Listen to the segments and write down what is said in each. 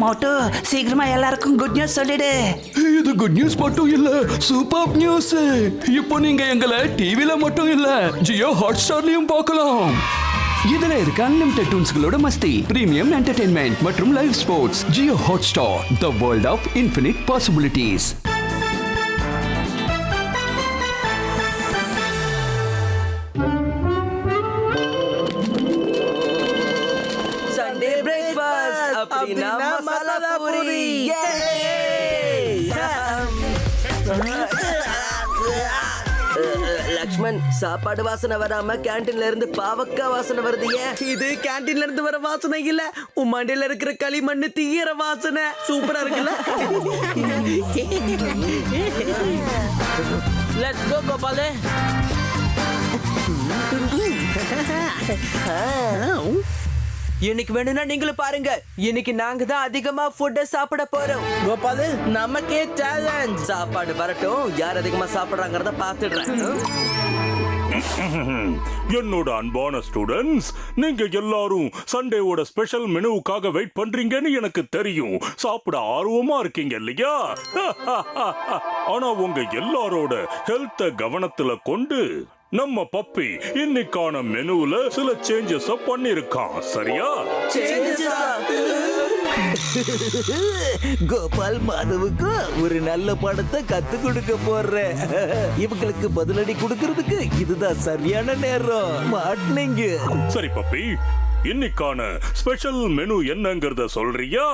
மோட்டு சீக்கிரமா எல்லாருக்கும் good news சொல்லிடு. இது குட் நியூஸ் மட்டும் இல்ல, சூப்பர் நியூஸ். இப்போ நீங்க எங்களை டிவில மட்டும் இல்ல, ஜியோ ஹாட்ஸ்டார்லயும் பார்க்கலாம். இதுல இருக்க அன்லிமிட்டெட் டூன்ஸ்களோட மஸ்தி, பிரீமியம் என்டர்டெயின்மெண்ட் மற்றும் live sports. Jio Hotstar, the world of infinite possibilities. Sunday breakfast அப்படினா மசாலா பூரி. லக்ஷ்மண், சாப்பாடு வாசனை வராம கேண்டீன்ல இருந்து பாவக்காய் வாசனை வருது. இது கேண்டீன்ல இருந்து வர வாசனை இல்ல, உமாண்டில இருக்கிற களிமண்ணு தீயிற வாசனை. சூப்பரா இருக்குல்ல? லெட்ஸ் கோ கோபாலே. இன்னைக்கு வேணும்னா நீங்களும் பாருங்க. இன்னைக்கு நாங்க தான் அதிகமா ஃபுட் சாப்பிட போறோம். கோபாலு, நமக்கே சேலஞ்ச். சாப்பாடு வரட்டும், யார் அதிகமா சாப்பிடுறாங்கறத பாத்துடுறேன். என்னோட அன்பான ஸ்டூடெண்ட்ஸ், நீங்க எல்லாரும் சண்டேவோட ஸ்பெஷல் மெனுவுக்காக வெயிட் பண்றீங்கன்னு எனக்கு தெரியும். சாப்பிட ஆர்வமா இருக்கீங்க இல்லையா? ஆனா உங்க எல்லாரோட ஹெல்த்த கவனத்துல கொண்டு நம்ம பப்பி இன்னைக்கான மெனுல சில சேஞ்சஸ் பண்ணிருக்கான். சரியா? கோபால் மாதவுக்கு ஒரு நல்ல படத்தை கத்து கொடுக்க போறேன். இவங்களுக்கு பதிலடி கொடுக்கறதுக்கு இதுதான் சரியான நேரம். மாட்டீங்க. சரி பப்பி, இன்னைக்கான ஸ்பெஷல் மெனு என்னங்கறத சொல்றியா?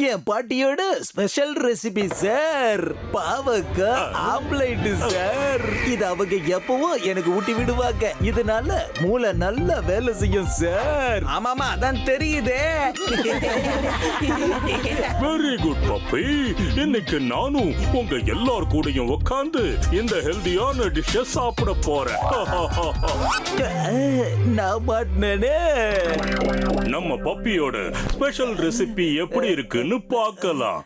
என் பாட்டியோட ஸ்பெஷல் ரெசிபி சார், பாவக்காய் ஆம்லேட் சார். இது அவங்க எப்பவும் எனக்கு ஊட்டி விடுவாங்க. இதனால மூளை நல்லா வேலை செய்யும் சார். ஆமாமா, அதான் தெரியுதே. Very good puppy. இன்னைக்கு நானும் உங்க எல்லார் கூடயும் உட்கார்ந்து இந்த ஹெல்தியான டிஷ்ஷ சாப்பிட போறேன். நான் மாட்டினே. நம்ம பப்பியோட ஸ்பெஷல் ரெசிபி எப்படி இருக்குன்னு பார்க்கலாம்.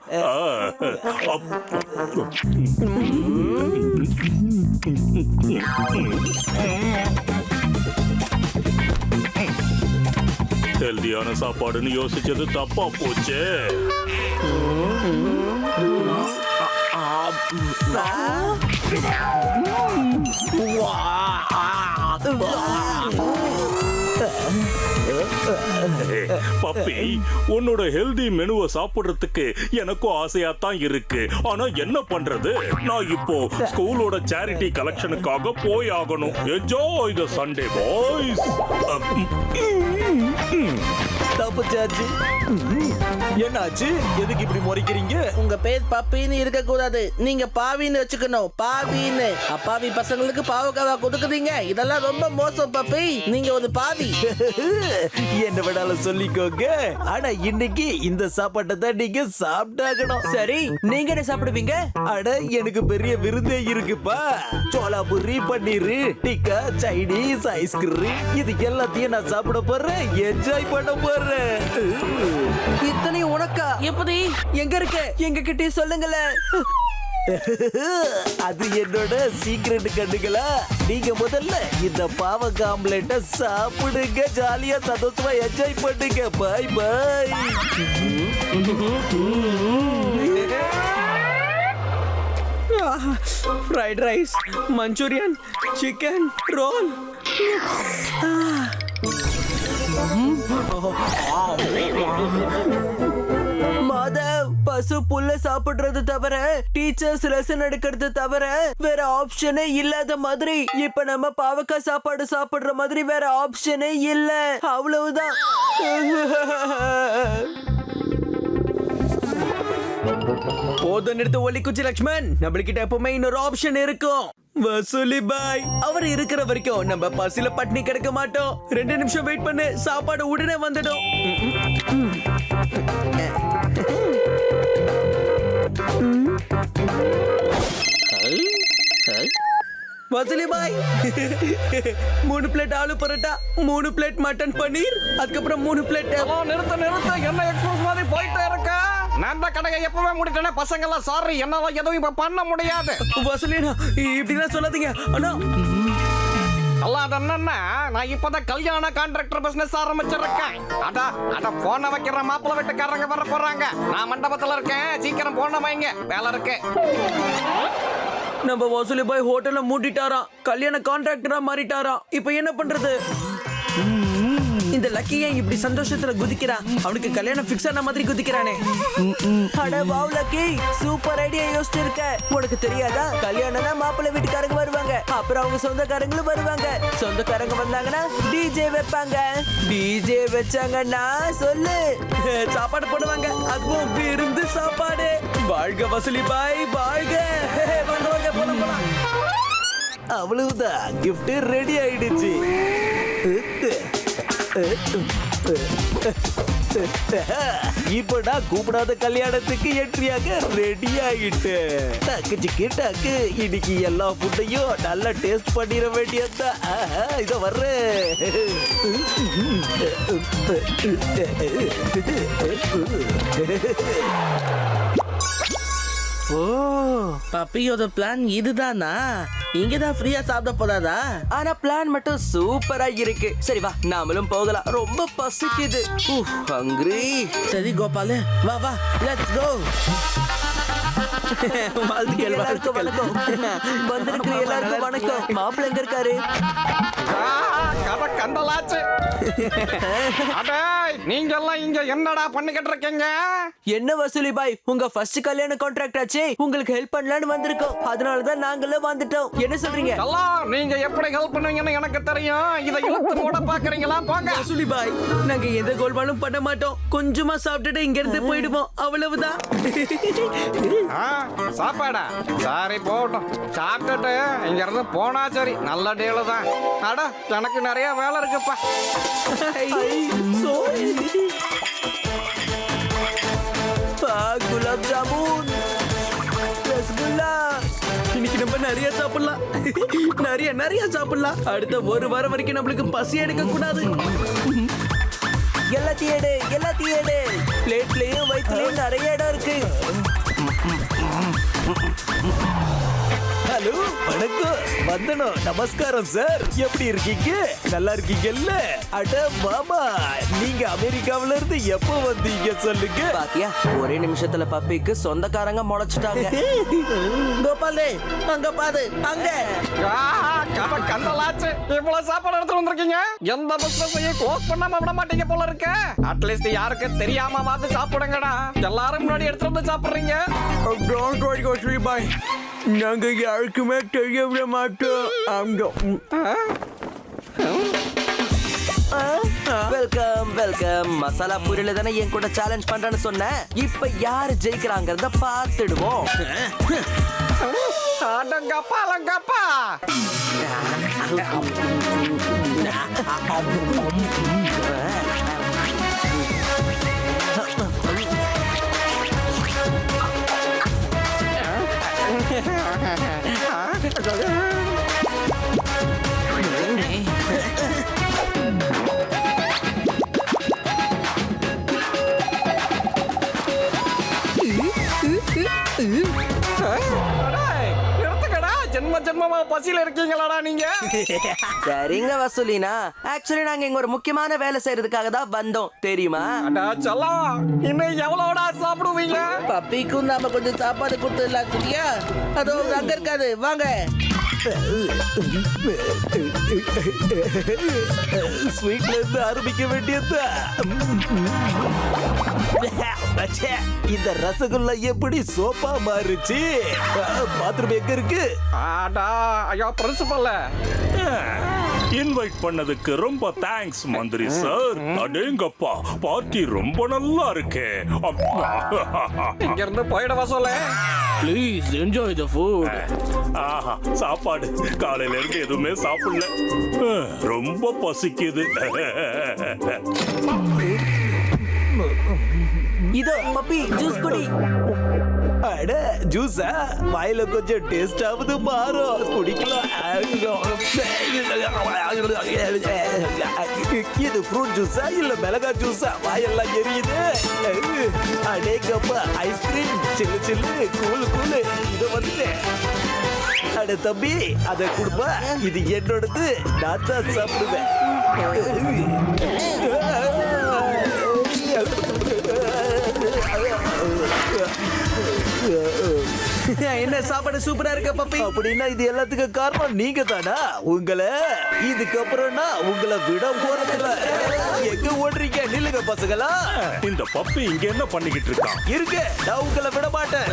ஹெல்தியான சாப்பாடுன்னு யோசிச்சது தப்பா போச்சு. பப்பி, உன்னோட ஹெல்தி மெனுவை சாப்பிடுறதுக்கு எனக்கும் ஆசையா தான் இருக்கு. ஆனா என்ன பண்றது? நான் இப்போ ஸ்கூலோட சேரிட்டி கலெக்ஷனுக்காக போய் ஆகணும். Enjoy the Sunday boys. தப்புச்சாச்சு. என்னாச்சு? எதுக்கு இப்படி முறைக்கிறீங்க? உங்க பேர் பப்பின்னு இருக்க கூடாது, நீங்க பாவின்னு வச்சுக்கணும். பாவின்னு. அப்பாவி பசங்களுக்கு பாவக்காவா கொடுக்குறீங்க. இதெல்லாம் ரொம்ப மோசம் பப்பி. நீங்க ஒரு பாவி. என்ன வேணாலும் சொல்லிக்கோங்க. ஆனா இன்னைக்கு இந்த சாப்பாட்டை தான் நீங்க சாப்பிட்டாகணும். சரி, நீங்க என்ன சாப்பிடுவீங்க? அட, எனக்கு பெரிய விருந்தே இருக்குப்பா. சோலாபுரி, பன்னீர் டிக்கா, சைனீஸ், ஐஸ்கிரீம், இது எல்லாத்தையும் நான் சாப்பிட போறேன். என்ஜாய் பண்ண போறேன். இத்தனை உனக்கா? எப்படி? எங்க இருக்க? எங்க கிட்டே சொல்லுங்களேன். அது என்னோட சீக்ரெட் கண்டுகளா. நீங்க முதல்ல இந்த பாவக்காய் ஆம்லேட்டை சாப்பிடுங்க. ஜாலியா சந்தோஷமா என்ஜாய் பண்ணுங்க. Bye bye. Fried rice, Manchurian, chicken roll. Madhav, பசு புல்ல சாப்பிடுறது தவிர, டீச்சர்ஸ் லெசன் எடுக்கிறது தவிர வேற ஆப்ஷனே இல்லாத மாதிரி. இப்ப நம்ம பாவக்காய் சாப்பாடு சாப்பிடுற மாதிரி வேற ஆப்ஷனே இல்ல. அவ்வளவுதான். போதும், நிறுத்த ஒலி குச்சி லக்ஷ்மண். நம்மளுக்கிட்ட எப்பவுமே இன்னொரு ஆப்ஷன் இருக்கும். வசூலி பாய் அவர் இருக்கிற வரைக்கும் நம்ம பசில பட்னி கிடக்க மாட்டோம். 2 நிமிஷம் வெயிட் பண்ணு, சாப்பாடு உடனே வந்துடும். வசூலி பாய், 3 plate aloo paratha, 3 plate mutton paneer, அதுக்கப்புறம் 3 பிளேட். நிறுத்த என்ன எக்ஸ்பிரஸ் மாதிரி போயிட்டே இருக்கா? நான் தான் கடையை எப்பவே முடிட்டேனே. பசங்க எல்லாம் சாரி, என்னால எதுவும் இப்ப பண்ண முடியாது. வசூலினா இப்படிலாம் சொல்லாதீங்க. அண்ணா அல்லாத என்னன்னா நான் இப்பதான் கல்யாண கான்ட்ராக்டர் பிசினஸ் ஆரம்பிச்சிருக்கேன். அட போன வைக்கிற மாப்பிள்ளை வீட்டுக்காரங்க வர போறாங்க. நான் மண்டபத்துல இருக்கேன், சீக்கிரம் போன வைங்க, வேலை இருக்கு. நம்ம வசூலி பாய் ஹோட்டல்ல மூடிட்டாராம், கல்யாண கான்ட்ராக்டரா மாறிட்டாராம். இப்போ என்ன பண்றது? இந்த லக்கியை இப்படி சந்தோஷத்துல குதிக்கிறான், அவனுக்கு கல்யாணம் ஃபிக்ஸ் ஆன மாதிரி குதிக்கிறானே. அட வாவ் லக்கி, சூப்பர் ஐடியா யோசிச்சு இருக்க. உனக்கு தெரியாதா, கல்யாணம்னா மாப்பிள்ளை வீட்டுக்காரங்க வருவாங்க, அப்புறம் அவங்க சொந்தக்காரங்களும் வருவாங்க. சொந்தக்காரங்க வந்தாங்கன்னா டிஜே வைப்பாங்க. டிஜே வச்சாங்கன்னா சொல்லு சாப்பாடு போடுவாங்க, அதுவும் விருந்து சாப்பாடு. வாழ்க வசூலி பாய் வாழ்க. வாங்க போலாம் போலாம். அவ்வளவுதான், கிஃப்ட் ரெடி ஆயிடுச்சு. இப்ப நான் கூப்பிடாத கல்யாணத்துக்கு என்ட்ரியாக ரெடி ஆகிட்டு. டக்கு சிக்கு டக்கு, இன்னைக்கு எல்லா ஃபுட்டையும் நல்லா டேஸ்ட் பண்ணிட வேண்டியதுதான். இத வர்றேன். ஓ, பப்பியோட பிளான் இதுதானா? இங்க தான் ஃப்ரீயா சாப்பிட போறாதா? ஆனா பிளான் மட்டும் சூப்பரா இருக்கு. சரி வா, நாமளும் போகலாம், ரொம்ப பசிக்குது. ஹங்கிரி. சரி கோபால், வா வா, லெட்ஸ் கோ. எல்லாருக்கும் வணக்கம். வந்திருக்கிற எல்லாருக்கும் வணக்கம். மாப்பிள்ளை எங்க இருக்காரு? கதை கண்டலாச்சு. நீங்க எல்லாம் இங்க என்னடா பண்ணிக்கிட்டு இருக்கீங்க? என்ன வசூலி பாய், உங்க ஃபர்ஸ்ட் கல்யாண கான்ட்ராக்ட் ஆச்சே, உங்களுக்கு ஹெல்ப் பண்ணலாம்னு வந்திருக்கோம். அதனாலதான் நாங்களும் வந்துட்டோம். என்ன சொல்றீங்க? எல்லாம் நீங்க எப்படி ஹெல்ப் பண்ணுவீங்கன்னு எனக்கு தெரியும். இதை இழுத்து மூட பாக்குறீங்களா? போங்க. வசூலி பாய், நாங்க எந்த கோல்மாலும் பண்ண மாட்டோம். கொஞ்சமா சாப்பிட்டுட்டு இங்க இருந்து போயிடுவோம், அவ்வளவுதான். சாப்பாடா? சரி போட்டோம், சாப்பிட்டுட்டு இங்க இருந்து போனா சரி. நல்ல டீலு தான். அட எனக்கு நிறைய வேலை இருக்குப்பா. குலாப் ஜாமுன், ரசகுல்லா. இன்னைக்கு நம்ம நிறைய சாப்பிடலாம், நிறைய நிறைய சாப்பிடலாம். அடுத்த ஒரு வாரம் வரைக்கும் நம்மளுக்கு பசி எடுக்க கூடாது. எல்லாத்தையும் எடு, எல்லாத்தையும் எடு. பிளேட்லயும் வயிற்றுலயும் நிறைய இடம் இருக்கு. ஹலோ, வணக்கம், வந்தனம், நமஸ்காரம் சார். எப்படி இருக்கீங்க? நல்லா இருக்கீங்கல்ல? அட மாமா, நீங்க அமெரிக்காவில இருந்து எப்போ வந்தீங்க சொல்லுங்க. பாத்தியா, ஒரே நிமிஷத்துல பப்பிக்கு சொந்தக்காரங்க முளைச்சிட்டாங்க. கோபாலே, அங்க பாரு, அங்க. கதை கண்டலாச்சு. இவ்வளவு சாப்பாடு எடுத்து வந்திருக்கீங்க. எந்த பிசினஸையும் க்ளோஸ் பண்ணாம விட மாட்டீங்க போல இருக்கு. அட்லீஸ்ட் யாருக்கு தெரியாம பார்த்து சாப்பிடுங்கடா. எல்லாரும் முன்னாடி எடுத்து வந்து சாப்பிடுறீங்க. நாங்க யாருக்குமே தெரிய விட மாட்டோம். Welcome welcome. மசாலா பூரியில தானே என் கூட சேலஞ்ச் பண்றேன்னு சொன்னேன். இப்ப யாரு ஜெயிக்கிறாங்கிறத பார்த்துடுவோம். அடங்கப்பா அலங்கப்பா. ஜென்ம ஜென்மமா பசியில இருக்கீங்களாடா நீங்க? சரிங்க வசூலினா, ஆக்சுவலி நாங்க இங்க ஒரு முக்கியமான வேலை செய்யறதுக்காக தான் வந்தோம், தெரியுமா? இன்னும் எவ்வளவுடா சாப்பிடுவீங்க? பப்பிக்கும் நாம கொஞ்சம் சாப்பாடு கொடுத்துடலாம், சரியா? அதோ அங்க இருக்காது, வாங்க. ஸ்வீட்ல இருந்து ஆரம்பிக்க வேண்டியது. இந்த ரசகுல்லா எப்படி சோப்பா மாறுச்சு? பாத்ரூம் எங்க இருக்கு? ஐயோ பிரின்சிபல், இன்வைட் பண்ணதுக்கு ரொம்ப தேங்க்ஸ் மந்திரி சார். அடேங்கப்பா, பார்ட்டி ரொம்ப நல்லா இருக்கே. இங்க இருந்து போயிட வசூல. Please enjoy the food. ஆஹா, சாப்பாடு காலையில இருந்து எதுவுமே சாப்பிடல, ரொம்ப பசிக்குது. இதோ பப்பி ஜூஸ் குடி. அட ஜூஸா வாயில கொஞ்சம் டேஸ்ட் ஆகுது மாறும் குடிக்கலாம். இது ஃப்ரூட் ஜூஸா இல்ல மிளகா ஜூஸா? வாயெல்லாம் எரியுது. அடேங்கப்பா ஐஸ்கிரீம் சில்லு சில்லு கூலு கூலு. இத வந்து அட தம்பி அத குடுப்பா. இது என்னோடது, நான் தான் சாப்பிடுவேன். என்ன சாப்பாடு சூப்பரா இருக்க பப்பி. அப்படின்னா இது எல்லாத்துக்கும் காரணம் நீங்க தானா? உங்களை இதுக்கப்புறம்னா உங்களை விட போறதில்ல. எங்க ஓடுறீங்க? நில்லுங்க பசங்களா. இந்த பப்பி இங்க என்ன பண்ணிக்கிட்டு இருக்கான்? இருக்க நான் உங்களை விட மாட்டேன்.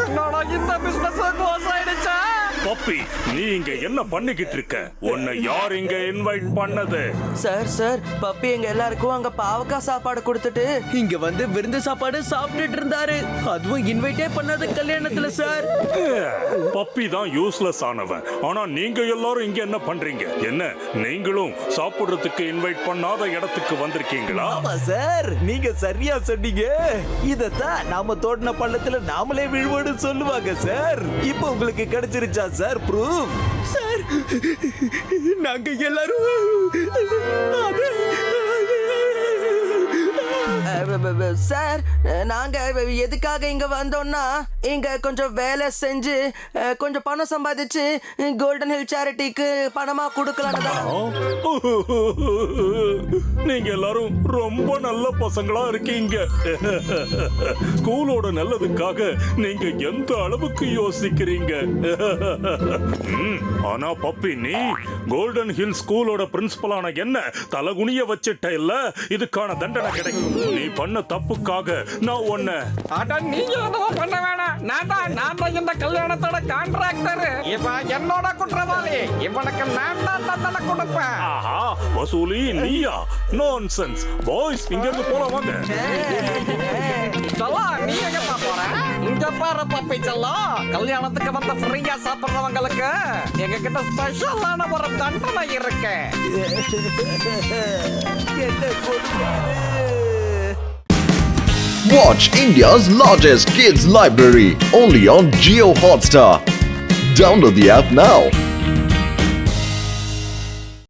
என்னடா இந்த பிசினஸ் க்ளோஸ் ஆயிடுச்சா? பப்பி நீ இங்க என்ன பண்ணிக்கிட்டு இருக்க? உன்னை யார் இங்க இன்வைட் பண்ணது? சார் பப்பி எங்க எல்லாருக்கும் அங்க பாவக்காய் சாப்பாடு கொடுத்துட்டு இங்க வந்து விருந்து சாப்பாடு சாப்பிட்டுட்டு இருந்தாரு. அதுவும் இன்வைட்டே பண்ணது கல்யாணத்துல சார். பப்பி தான் யூஸ்லெஸ் ஆனவன். ஆனா நீங்க எல்லாரும் இங்க என்ன பண்றீங்க? என்ன நீங்களும் சாப்பிடுறதுக்கு இன்வைட் பண்ணாத இடத்துக்கு வந்திருக்கீங்களா? ஆமா சார், நீங்க சரியா சொன்னீங்க. இதத்தான் நாம தோட்டின பள்ளத்துல நாமளே விழுவோடு சொல்லுவாங்க சார். இப்போ உங்களுக்கு கிடைச்சிருச்சா சார் ப்ரூஃப்? சார் நாங்க எல்லாரும் சார் நாங்க எதுக்காக இங்க வந்தோம்னா இங்க கொஞ்சம் வேலை செஞ்சு கொஞ்சம் பணம் சம்பாதிச்சு கோல்டன் ஹில் சேரிட்டிக்கு பணமா கொடுக்கலாம். நீங்க எல்லாரும் ரொம்ப நல்ல பசங்களா இருக்கீங்க. ஸ்கூலோட நல்லதுக்காக நீங்க எந்த அளவுக்கு யோசிக்கிறீங்க. ஆனா பப்பி நீ கோல்டன் ஹில் ஸ்கூலோட பிரின்சிபலான என்ன தலகுனிய வச்சிட்ட இல்ல? இதுக்கான தண்டனை கிடைக்கும். நீ பண்ண தப்புக்காக நான் உன்னை அட நீங்க எதுவும் பண்ண வேணாம். நான் தான் இந்த கல்யாணத்தோட கான்ட்ராக்டர். இவன் என்னோட குற்றவாளி. இவனுக்கு நான் தான் தண்டனை கொடுப்பேன். ஆஹா வசூலி நீயா? நான்சென்ஸ் பாய்ஸ், இங்க இருந்து போலாம் வாங்க. செல்லா நீ எங்கப்பா போற? இங்க பாரு பப்பி செல்லா, கல்யாணத்துக்கு வந்த ஃப்ரீயா சாப்பிடுறவங்களுக்கு எங்க கிட்ட ஸ்பெஷலான ஒரு தண்டனை இருக்கு. என்ன கொடுப்பாரு? Watch India's largest kids library only on Jio Hotstar. Download the app now.